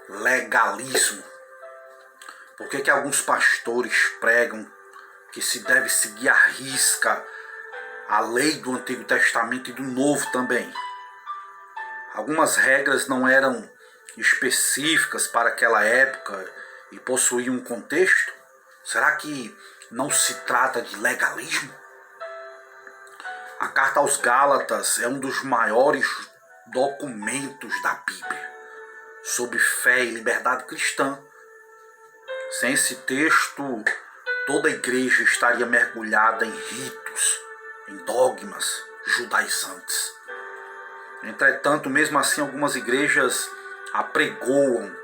legalismo? Por que alguns pastores pregam que se deve seguir à risca a lei do Antigo Testamento e do Novo também? Algumas regras não eram específicas para aquela época e possuíam um contexto? Será que não se trata de legalismo? A Carta aos Gálatas é um dos maiores documentos da Bíblia sobre fé e liberdade cristã. Sem esse texto, toda a igreja estaria mergulhada em ritos, em dogmas judaizantes. Entretanto, mesmo assim, algumas igrejas apregoam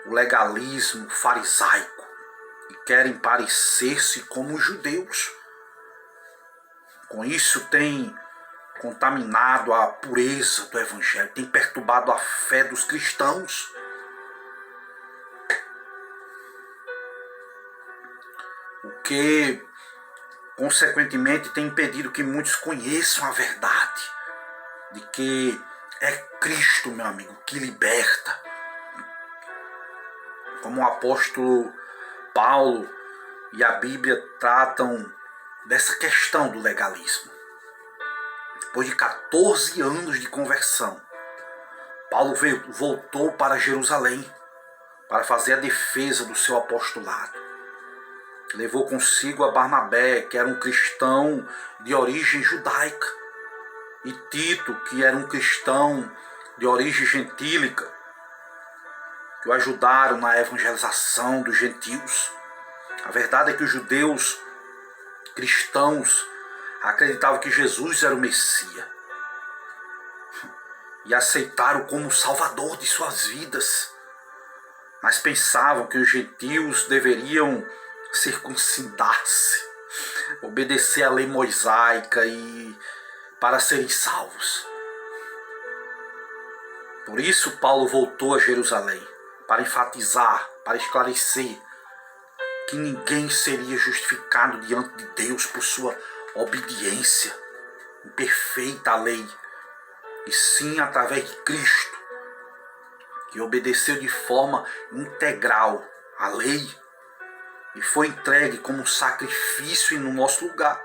o legalismo farisaico e querem parecer-se como os judeus. Com isso, tem contaminado a pureza do Evangelho, tem perturbado a fé dos cristãos. O que, consequentemente, tem impedido que muitos conheçam a verdade de que é Cristo, meu amigo, que liberta. Como o apóstolo Paulo e a Bíblia tratam dessa questão do legalismo. Depois de 14 anos de conversão, Paulo voltou para Jerusalém para fazer a defesa do seu apostolado. Levou consigo a Barnabé, que era um cristão de origem judaica, e Tito, que era um cristão de origem gentílica, que o ajudaram na evangelização dos gentios. A verdade é que os judeus cristãos acreditavam que Jesus era o Messias e aceitaram como Salvador de suas vidas, mas pensavam que os gentios deveriam circuncidar-se, obedecer à lei mosaica e para serem salvos. Por isso Paulo voltou a Jerusalém para enfatizar, para esclarecer que ninguém seria justificado diante de Deus por sua obediência imperfeita à lei, e sim através de Cristo, que obedeceu de forma integral à lei e foi entregue como um sacrifício no nosso lugar,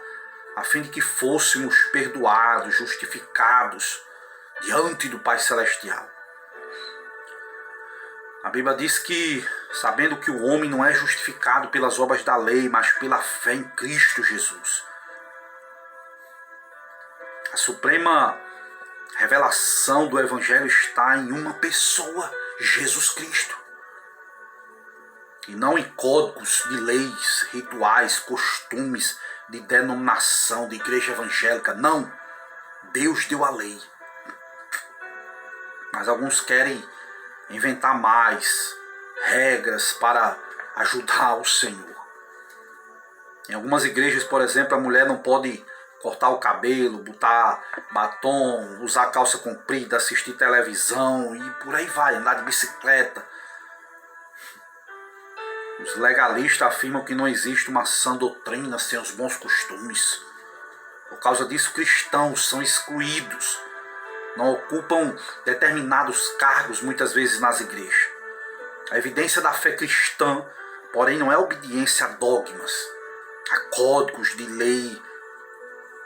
a fim de que fôssemos perdoados, justificados diante do Pai Celestial. A Bíblia diz que, sabendo que o homem não é justificado pelas obras da lei, mas pela fé em Cristo Jesus. A suprema revelação do Evangelho está em uma pessoa, Jesus Cristo. E não em códigos de leis, rituais, costumes de denominação, de igreja evangélica. Não, Deus deu a lei. Mas alguns querem inventar mais regras para ajudar o Senhor. Em algumas igrejas, por exemplo, a mulher não pode cortar o cabelo, botar batom, usar calça comprida, assistir televisão e por aí vai, andar de bicicleta. Os legalistas afirmam que não existe uma sã doutrina sem os bons costumes. Por causa disso, cristãos são excluídos, não ocupam determinados cargos muitas vezes nas igrejas. A evidência da fé cristã, porém, não é obediência a dogmas, a códigos de lei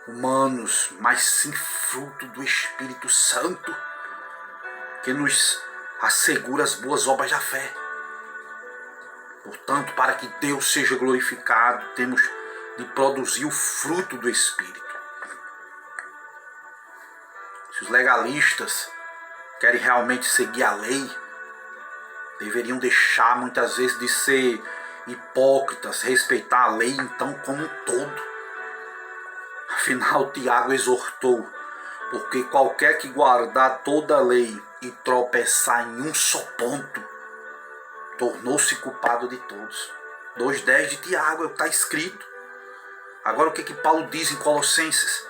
humanos, mas sim fruto do Espírito Santo, que nos assegura as boas obras da fé. Portanto, para que Deus seja glorificado, temos de produzir o fruto do Espírito. Se os legalistas querem realmente seguir a lei, deveriam deixar muitas vezes de ser hipócritas, respeitar a lei então como um todo. Afinal, Tiago exortou, porque qualquer que guardar toda a lei e tropeçar em um só ponto, tornou-se culpado de todos. 2,10 de Tiago é o que está escrito. Agora o que Paulo diz em Colossenses?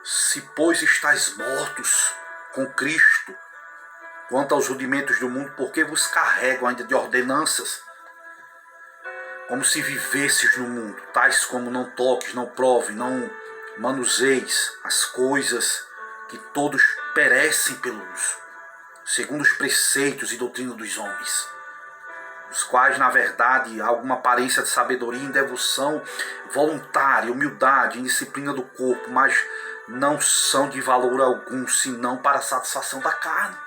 Se, pois, estáis mortos com Cristo, quanto aos rudimentos do mundo, por que vos carregam ainda de ordenanças? Como se vivesses no mundo, tais como não toques, não prove, não manuseis as coisas que todos perecem pelo uso, segundo os preceitos e doutrina dos homens, os quais, na verdade, há alguma aparência de sabedoria e devoção voluntária, humildade, indisciplina do corpo, mas não são de valor algum, senão para a satisfação da carne.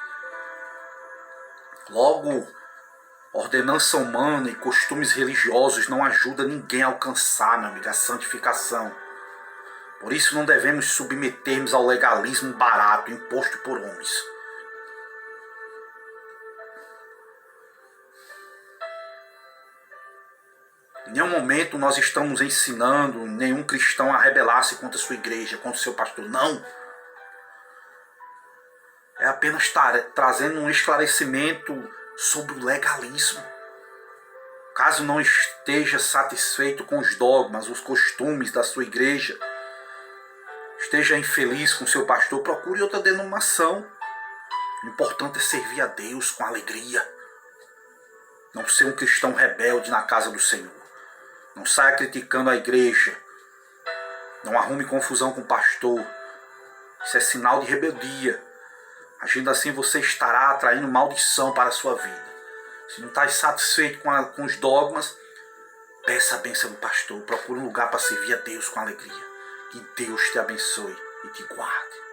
Logo, ordenança humana e costumes religiosos não ajudam ninguém a alcançar, meu amigo, a santificação. Por isso não devemos submetermos ao legalismo barato imposto por homens. Em nenhum momento nós estamos ensinando nenhum cristão a rebelar-se contra a sua igreja, contra o seu pastor. Não. É apenas trazendo um esclarecimento sobre o legalismo. Caso não esteja satisfeito com os dogmas, os costumes da sua igreja, esteja infeliz com seu pastor, procure outra denominação. O importante é servir a Deus com alegria. Não ser um cristão rebelde na casa do Senhor. Não saia criticando a igreja. Não arrume confusão com o pastor. Isso é sinal de rebeldia. Agindo assim, você estará atraindo maldição para a sua vida. Se não está satisfeito com os dogmas, peça a bênção do pastor. Procure um lugar para servir a Deus com alegria. Que Deus te abençoe e te guarde.